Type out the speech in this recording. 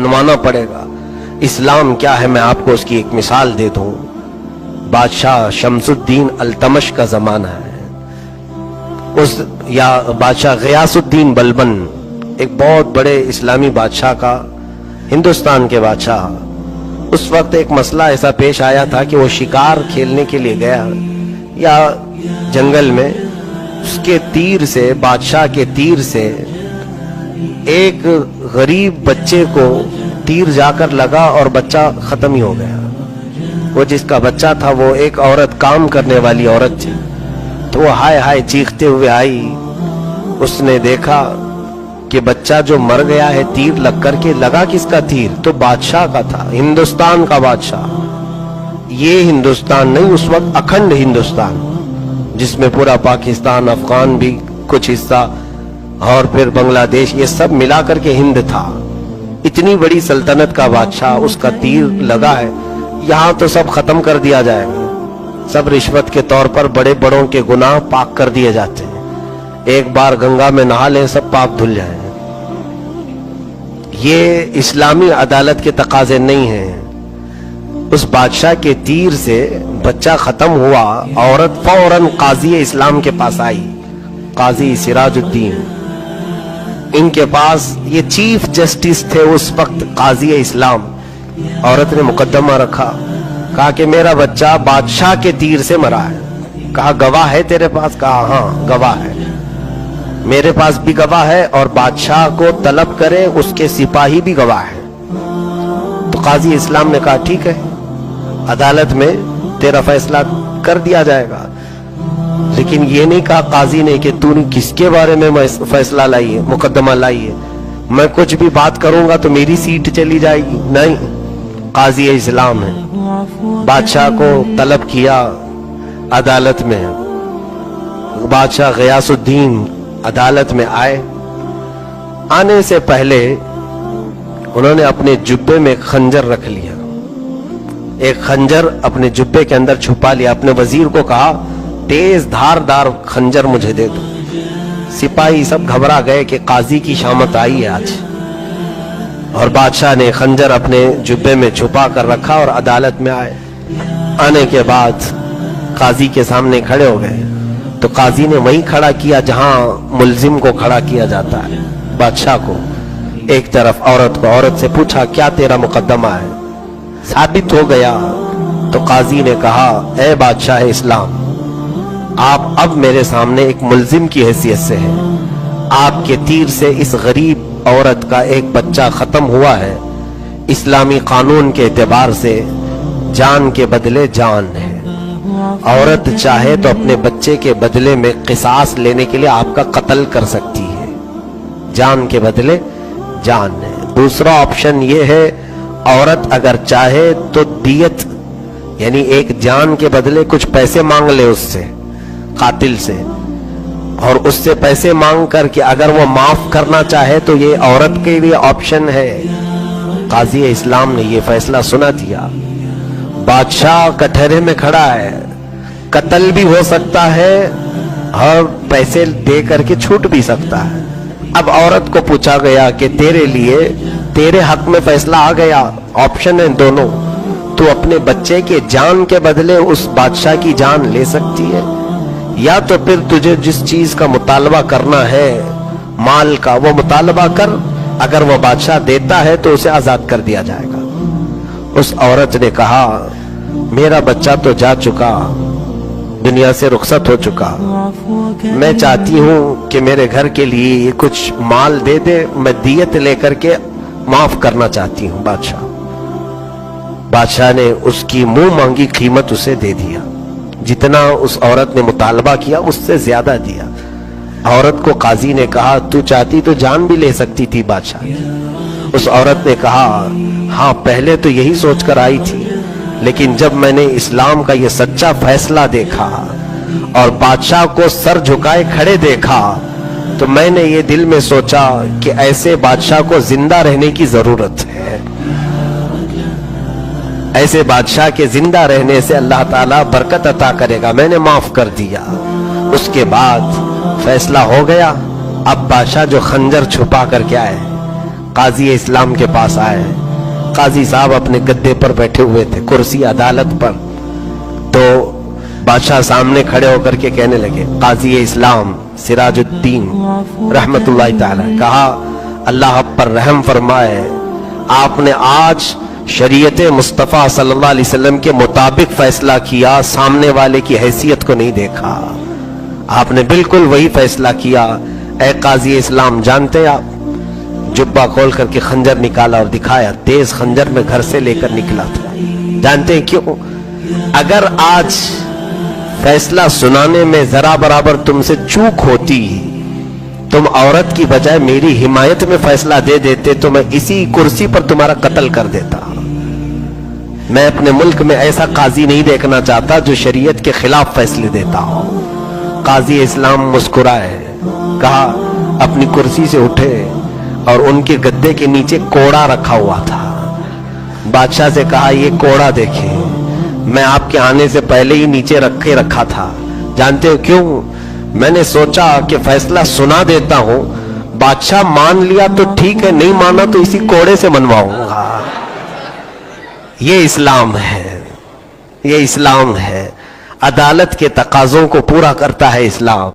जाना पड़ेगा। इस्लाम क्या है मैं आपको उसकी एक मिसाल दे दूं। बादशाह शमसुद्दीन अल्तमश का जमाना है, उस या बादशाह गयासुद्दीन बलबन, एक बहुत बड़े इस्लामी बादशाह का, हिंदुस्तान के बादशाह। उस वक्त एक मसला ऐसा पेश आया था कि वो शिकार खेलने के लिए गया या जंगल में, उसके तीर से, बादशाह के तीर से एक गरीब बच्चे को तीर जाकर लगा और बच्चा खत्म ही हो गया। वो जिसका बच्चा था वो एक औरत, काम करने वाली औरत थी, तो वो हाय हाय चीखते हुए आई। उसने देखा कि बच्चा जो मर गया है तीर लग करके, लगा किसका तीर? तो बादशाह का था, हिंदुस्तान का बादशाह। ये हिंदुस्तान नहीं, उस वक्त अखंड हिंदुस्तान, जिसमें पूरा पाकिस्तान, अफगान भी कुछ हिस्सा और फिर बांग्लादेश, ये सब मिला करके हिंद था। इतनी बड़ी सल्तनत का बादशाह, उसका तीर लगा है। यहाँ तो सब खत्म कर दिया जाएगा, सब रिश्वत के तौर पर बड़े बड़ों के गुनाह पाक कर दिए जाते हैं। एक बार गंगा में नहा लें, सब पाप धुल जाएं। ये इस्लामी अदालत के तकाजे नहीं हैं। उस बादशाह के तीर से बच्चा खत्म हुआ, औरत फौरन काजी इस्लाम के पास आई, काजी सिराजुद्दीन। इनके पास ये चीफ जस्टिस थे उस वक्त, काजी इस्लाम। औरत ने मुकदमा रखा, कहा कि मेरा बच्चा बादशाह के तीर से मरा है। कहा गवाह है तेरे पास? कहा हाँ गवाह है, मेरे पास भी गवाह है और बादशाह को तलब करे उसके सिपाही भी गवाह है। तो काजी इस्लाम ने कहा ठीक है, अदालत में तेरा फैसला कर दिया जाएगा। लेकिन ये नहीं कहा काजी ने कि तूने किसके बारे में फैसला लाई है, मुकदमा लाई है, मैं कुछ भी बात करूंगा तो मेरी सीट चली जाएगी। नहीं, काजी इस्लाम है। बादशाह को तलब किया अदालत में, बादशाह गयासुद्दीन अदालत में आए। आने से पहले उन्होंने अपने जुब्बे में खंजर रख लिया, एक खंजर अपने जुब्बे के अंदर छुपा लिया। अपने वजीर को कहा तेज धारदार खंजर मुझे दे दो। सिपाही सब घबरा गए कि काजी की शामत आई है आज। और बादशाह ने खंजर अपने जुब्बे में छुपा कर रखा और अदालत में आए। आने के बाद काजी के सामने खड़े हो गए तो काजी ने वहीं खड़ा किया जहां मुल्जिम को खड़ा किया जाता है, बादशाह को एक तरफ, औरत को। औरत से पूछा क्या तेरा मुकदमा है? साबित हो गया तो काजी ने कहा ए बादशाह इस्लाम, आप अब मेरे सामने एक मुल्जिम की हैसियत से हैं। आपके तीर से इस गरीब औरत का एक बच्चा खत्म हुआ है। इस्लामी कानून के एतबार से जान के बदले जान है। औरत चाहे तो अपने बच्चे के बदले में किसास लेने के लिए आपका कत्ल कर सकती है, जान के बदले जान है। दूसरा ऑप्शन ये है, औरत अगर चाहे तो दियत, यानी एक जान के बदले कुछ पैसे मांग ले उससे, कातिल से, और उससे पैसे मांग करके अगर वो माफ करना चाहे तो ये औरत के लिए ऑप्शन है। काजी इस्लाम ने ये फैसला सुना दिया। बादशाह कटहरे में खड़ा है, कत्ल भी हो सकता है और पैसे दे करके छूट भी सकता है। अब औरत को पूछा गया कि तेरे लिए, तेरे हक में फैसला आ गया, ऑप्शन है दोनों, तू अपने बच्चे के जान के बदले उस बादशाह की जान ले सकती है, या तो फिर तुझे जिस चीज का मुतालबा करना है, माल का, वो मुतालबा कर। अगर वो बादशाह देता है तो उसे आजाद कर दिया जाएगा। उस औरत ने कहा मेरा बच्चा तो जा चुका, दुनिया से रुखसत हो चुका, मैं चाहती हूं कि मेरे घर के लिए कुछ माल दे दे, मैं दियत लेकर के माफ करना चाहती हूं। बादशाह ने उसकी मुंह मांगी कीमत उसे दे दिया, जितना उस औरत ने मुतालबा किया उससे ज्यादा दिया। औरत को काजी ने कहा तू चाहती तो जान भी ले सकती थी बादशाह। उस औरत ने कहा हाँ पहले तो यही सोचकर आई थी, लेकिन जब मैंने इस्लाम का ये सच्चा फैसला देखा और बादशाह को सर झुकाए खड़े देखा तो मैंने ये दिल में सोचा कि ऐसे बादशाह को जिंदा रहने की जरूरत है। ऐसे बादशाह के जिंदा रहने से अल्लाह ताला बरकत अता करेगा। मैंने माफ कर दिया। उसके बाद फैसला हो गया। अब बादशाह जो खंजर छुपा करके आए, قاضی اسلام کے پاس آئے. قاضی صاحب اپنے گدے پر بیٹھے ہوئے تھے, کرسی عدالت پر. تو بادشاہ سامنے کھڑے ہو کر کے کہنے لگے, قاضی اسلام سراج الدین رحمت اللہ تعالی, کہا اللہ آپ پر رحم فرمائے, آپ نے آج شریعت مصطفیٰ صلی اللہ علیہ وسلم کے مطابق فیصلہ کیا, سامنے والے کی حیثیت کو نہیں دیکھا, آپ نے بالکل وہی فیصلہ کیا. اے قاضی اسلام, جانتے ہیں آپ, جبہ کھول کر کے خنجر نکالا اور دکھایا, تیز خنجر میں گھر سے لے کر نکلا تھا. جانتے ہیں کیوں؟ اگر آج فیصلہ سنانے میں ذرا برابر تم سے چوک ہوتی, تم عورت کی بجائے میری حمایت میں فیصلہ دے دیتے تو میں اسی کرسی پر تمہارا قتل کر دیتا. میں اپنے ملک میں ایسا قاضی نہیں دیکھنا چاہتا جو شریعت کے خلاف فیصلے دیتا ہو. قاضی اسلام مسکرائے, کہا اپنی کرسی سے اٹھے اور ان کے گدے کے نیچے کوڑا رکھا ہوا تھا. بادشاہ سے کہا یہ کوڑا دیکھیں, میں آپ کے آنے سے پہلے ہی نیچے رکھا تھا. جانتے ہو کیوں؟ میں نے سوچا کہ فیصلہ سنا دیتا ہوں, بادشاہ مان لیا تو ٹھیک ہے, نہیں مانا تو اسی کوڑے سے منواؤں گا. یہ اسلام ہے, یہ اسلام ہے. عدالت کے تقاضوں کو پورا کرتا ہے اسلام.